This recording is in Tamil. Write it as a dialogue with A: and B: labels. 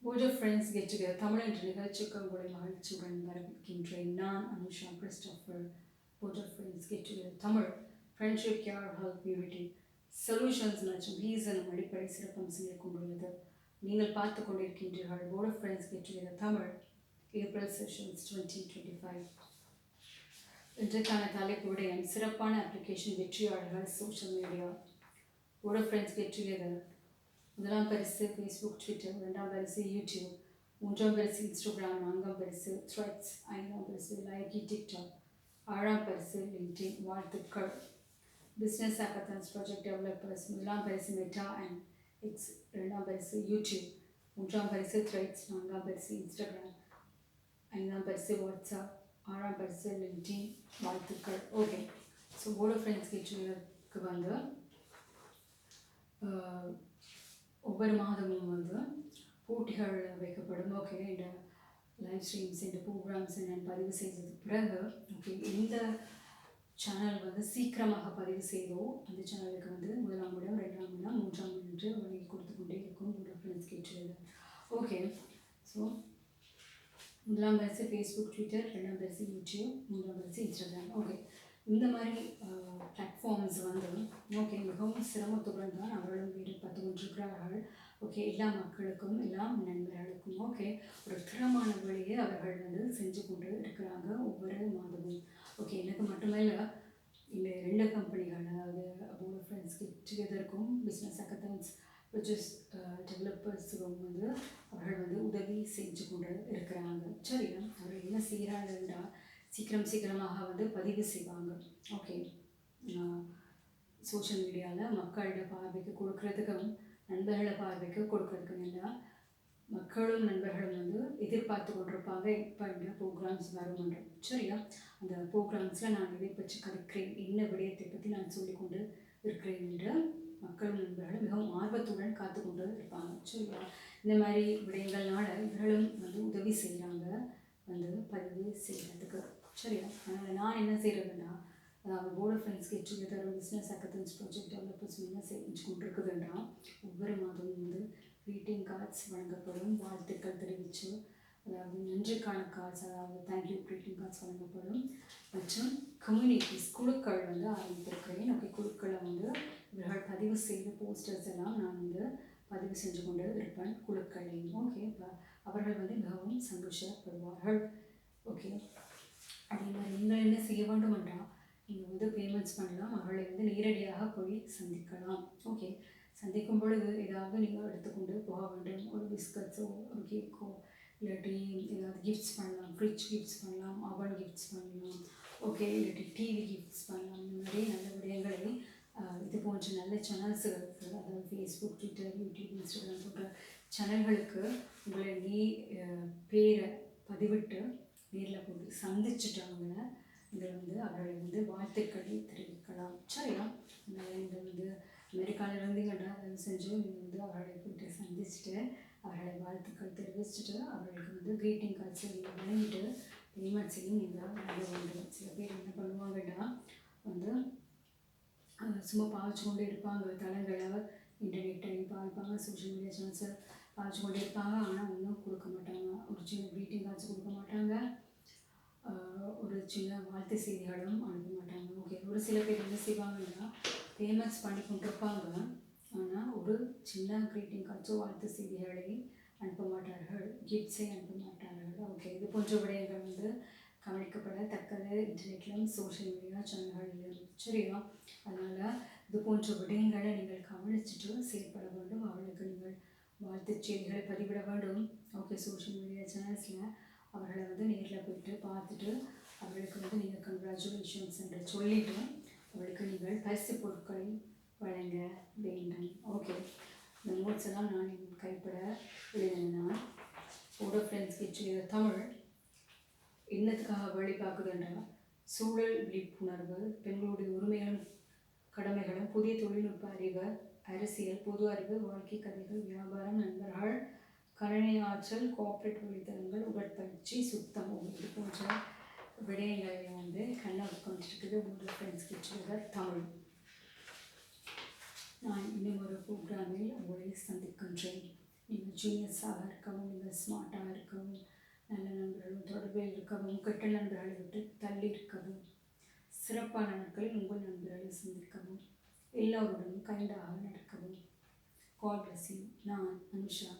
A: Board of Friends get together. Tamil என்ற நிகழ்ச்சிக்கு உங்களை மகிழ்ச்சியுடன் வரவேற்கின்றேன். நான் Anusha Christopher. Board of Friends get together. Tamil friendship, care, help, unity, solutions மற்றும் ரீசனும் அடிப்படை சிறப்பம்சங்களை கொண்டுள்ளது. நீங்கள் பார்த்து கொண்டிருக்கின்றீர்கள் Board of Friends get together Tamil April sessions 2025. இன்றைக்கான தலைப்புடைய சிறப்பான அப்ளிகேஷன் வெற்றியாளர்கள் social media. Board of Friends get together முதலாம் பரிசு ஃபேஸ்புக், ட்விட்டர், ரெண்டாம் பரிசு யூடியூப், மூன்றாம் பரிசு இன்ஸ்டாகிராம், நான்காம் பரிசு த்ரெட்ஸ், ஐந்தாம் பரிசு லைக்கி டிக்டாக், ஆறாம் பரிசு லிங்க்டின். வாழ்த்துக்கள். பிஸ்னஸ் ஹேக்கத்தான்ஸ் ப்ராஜெக்ட் டெவலப்பர்ஸ் முதலாம் பரிசு மெட்டா அண்ட் எக்ஸ், ரெண்டாம் பரிசு யூடியூப், மூன்றாம் பரிசு த்ரெட்ஸ், நான்காம் பரிசு இன்ஸ்டாகிராம், ஐந்தாம் பரிசு வாட்ஸ்அப், ஆறாம் பரிசு லிங்க்டின். வாழ்த்துக்கள். Okay, so board of friends கீச்சுக்கு வந்து ஒவ்வொரு மாதமும் வந்து போட்டிகள் வைக்கப்படும். ஓகே, இந்த லைவ் ஸ்ட்ரீம்ஸ், இந்த ப்ரோக்ராம்ஸ் நான் பதிவு செய்ததுக்கு பிறகு ஓகே இந்த சேனல் வந்து சீக்கிரமாக பதிவு செய்தோ அந்த சேனலுக்கு வந்து முதலாம் இடம், ரெண்டாம் இடம், மூன்றாம் இடம் என்று வழங்கி கொடுத்து கொண்டே இருக்கும் போர்ட் ஆஃப் ஃப்ரெண்ட்ஸ் கேட்டுள்ளது. ஓகே, ஸோ முதலாம் பரிசு ஃபேஸ்புக், ட்விட்டர், ரெண்டாம் பரிசு யூடியூப், மூன்றாம் பரிசு இன்ஸ்டாகிராம். ஓகே, இந்த மாதிரி பிளாட்ஃபார்ம்ஸ் வந்து ஓகே மிகவும் சிரமத்துடன் தான் அவர்களும் ஈடுபட்டு கொண்டிருக்கிறார்கள். ஓகே, எல்லா மக்களுக்கும் எல்லா நண்பர்களுக்கும் ஓகே ஒரு திறமான வழியை அவர்கள் வந்து செஞ்சு கொண்டு இருக்கிறாங்க ஒவ்வொரு மாதமும். ஓகே, எனக்கு மட்டுமல்ல இந்த ரெண்டு கம்பெனிகள், அதாவது போர்ட் ஆஃப் ஃப்ரெண்ட்ஸ் கெட் டுகெதருக்கும் பிஸ்னஸ் ஹேக்கத்தான்ஸ் விச் இஸ் டெவலப்பர்ஸுக்கும் வந்து அவர்கள் வந்து உதவி செஞ்சு கொண்டு இருக்கிறாங்க. சரியா, அவர்கள் என்ன செய்கிறாங்கன்னா சீக்கிரமாக வந்து பதிவு செய்வாங்க. ஓகே, சோஷியல் மீடியாவில் மக்களோட பார்வைக்கு கொடுக்கறதுக்கும் நண்பர்களை பார்வைக்கு கொடுக்கறதுக்கும் எல்லாம் மக்களும் நண்பர்களும் வந்து எதிர்பார்த்து கொண்டிருப்பாங்க இப்போ இந்த ப்ரோக்ராம்ஸ் வரும்ன்ற. சரியா, அந்த ப்ரோக்ராம்ஸில் நான் இதை பற்றி கற்கிறேன், என்ன விடயத்தை பற்றி நான் சொல்லிக்கொண்டு இருக்கிறேன் என்று மக்களும் நண்பர்களும் மிகவும் ஆர்வத்துடன் காத்து கொண்டு இருப்பாங்க. சரியா, இந்த மாதிரி விடயங்கள்னால இவர்களும் வந்து உதவி செய்கிறாங்க வந்து பதிவு செய்கிறதுக்கு. சரியா, அதனால் நான் என்ன செய்கிறதுன்னா, அதாவது board of friends get together business hackathons project developers என்ன செஞ்சு கொண்டிருக்குதுன்னா ஒவ்வொரு மாதமும் வந்து க்ரீட்டிங் கார்ட்ஸ் வழங்கப்படும். வாழ்த்துக்கள் தெரிவித்து, அதாவது நன்றிக்கான கார்ட்ஸ், அதாவது தேங்க்யூ க்ரீட்டிங் கார்ட்ஸ் வழங்கப்படும். மற்றும் கம்யூனிட்டிஸ் குழுக்கள் வந்து ஆரம்பித்திருக்கிறேன். ஓகே, குழுக்களை வந்து இவர்கள் பதிவு செய்த போஸ்டர்ஸ் எல்லாம் நான் வந்து பதிவு செஞ்சு கொண்டு இருப்பேன் குழுக்களையும். ஓகே, அவர்கள் வந்து மிகவும் சந்தோஷப்படுவார்கள். ஓகே, அதே மாதிரி நீங்கள் என்ன செய்ய வேண்டும் என்றால் நீங்கள் வந்து பேமெண்ட்ஸ் பண்ணலாம், அவர்களை வந்து நேரடியாக போய் சந்திக்கலாம். ஓகே, சந்திக்கும் பொழுது ஏதாவது நீங்கள் எடுத்துக்கொண்டு போக வேண்டும். ஒரு பிஸ்கட்ஸோ ஒரு கேக்கோ இல்லாட்டி ஏதாவது கிஃப்ட்ஸ் பண்ணலாம், ஃப்ரிட்ஜ் கிஃப்ட்ஸ் பண்ணலாம், அவன் கிஃப்ட்ஸ் பண்ணலாம். ஓகே, இல்லாட்டி டிவி கிஃப்ட்ஸ் பண்ணலாம். இந்த மாதிரி நல்ல விடயங்களை இது போன்ற நல்ல சேனல்ஸுகளுக்கு, அதாவது ஃபேஸ்புக், ட்விட்டர், யூடியூப், இன்ஸ்டாகிராம் போன்ற சேனல்களுக்கு உங்களை பேரை பதிவிட்டு நேரில் போட்டு சந்திச்சுட்டாங்க இதில் வந்து அவர்களை வந்து வாழ்த்துக்களை தெரிவிக்கலாம். சரியா, இந்த வந்து அமெரிக்காவில் இருந்தீங்கன்னா தயவு செஞ்சு நீங்கள் வந்து அவர்களை போய்ட்டு சந்திச்சுட்டு அவர்களை வாழ்த்துக்கள் தெரிவிச்சுட்டு அவர்களுக்கு வந்து க்ரீட்டிங் கார்ட்ஸ் வழங்கிட்டு பேமெண்ட்ஸையும் நீங்கள் வாங்க வேண்டும். சில பேர் என்ன பண்ணுவாங்கன்னா வந்து சும்மா பாய்ச்சி கொண்டு இருப்பாங்க, தளங்களை இன்டர்நெட்டை பாய்ப்பாங்க, சோஷியல் மீடியா சேனல்ஸை பாய்ச்சி கொண்டு இருப்பாங்க, ஆனால் ஒன்றும் கொடுக்க மாட்டாங்க. ஒரு சின்ன க்ரீட்டிங் கார்ட்ஸ் கொடுக்க மாட்டாங்க, ஒரு சின்ன வாழ்த்து செய்திகளும் அனுப்ப மாட்டாங்க. ஓகே, ஒரு சில பேர் என்ன செய்வாங்கன்னா பேமெண்ட்ஸ் பண்ணி கொண்டிருப்பாங்க, ஆனால் ஒரு சின்ன க்ரீட்டிங் கார்ட்ஸோ வாழ்த்து செய்திகளை அனுப்ப மாட்டார்கள், கிஃப்ட்ஸை அனுப்ப மாட்டார்கள். ஓகே, இது போன்ற விடயங்கள் வந்து கவனிக்கப்படத்தக்கது இன்டர்நெட்லையும் சோஷியல் மீடியா சேனல்களிலும். சரியா, அதனால் இது போன்ற விடயங்களை நீங்கள் கவனிச்சுட்டு செயல்பட வேண்டும். அவர்களுக்கு நீங்கள் வாழ்த்து செய்திகளை பதிவிட வேண்டும். ஓகே, சோஷியல் மீடியா சேனல்ஸில் அவர்களை வந்து நேரில் போய்ட்டு பார்த்துட்டு அவர்களுக்கு வந்து நீங்கள் கங்க்ராச்சுலேஷன்ஸ் என்று சொல்லிவிட்டு அவர்களுக்கு நீங்கள் பரிசு பொருட்களை வழங்க வேண்டும். ஓகே, இந்த நோட்ஸ் எல்லாம் நான் கைப்பட எழுதினேன்னா board of friends get together Tamil என்னத்துக்காக வழி பார்க்குதுன்றா சூழல் விழிப்புணர்வு, பெண்களுடைய உரிமைகளும் கடமைகளும், புதிய தொழில்நுட்ப அறிவு, அரசியல், பொது அறிவு, வாழ்க்கை கதைகள், வியாபாரம், நண்பர்கள், கணினி ஆற்றல், கோஆப்ரேட் வழித்தளங்கள், உடற்பயிற்சி, சுத்தம், இது போன்ற விடயங்களை வந்து கண்ணாடி கொண்டிருக்குது board of friends get together Tamil. நான் இன்னும் ஒரு ப்ரோக்ராமில் உங்களை சந்திக்கின்றேன். நீங்கள் ஜீனியஸாக இருக்கவும், நீங்கள் ஸ்மார்ட்டாக இருக்கவும், நல்ல நண்பர்களும் தொடர்பில் இருக்கவும், கெட்ட நண்பர்களை விட்டு தள்ளி இருக்கவும், சிறப்பான நாட்களில் உங்கள் நண்பர்களை சந்திக்கவும், எல்லோருடனும் கைண்டாக நடக்கவும். God bless you. நான் அனுஷா.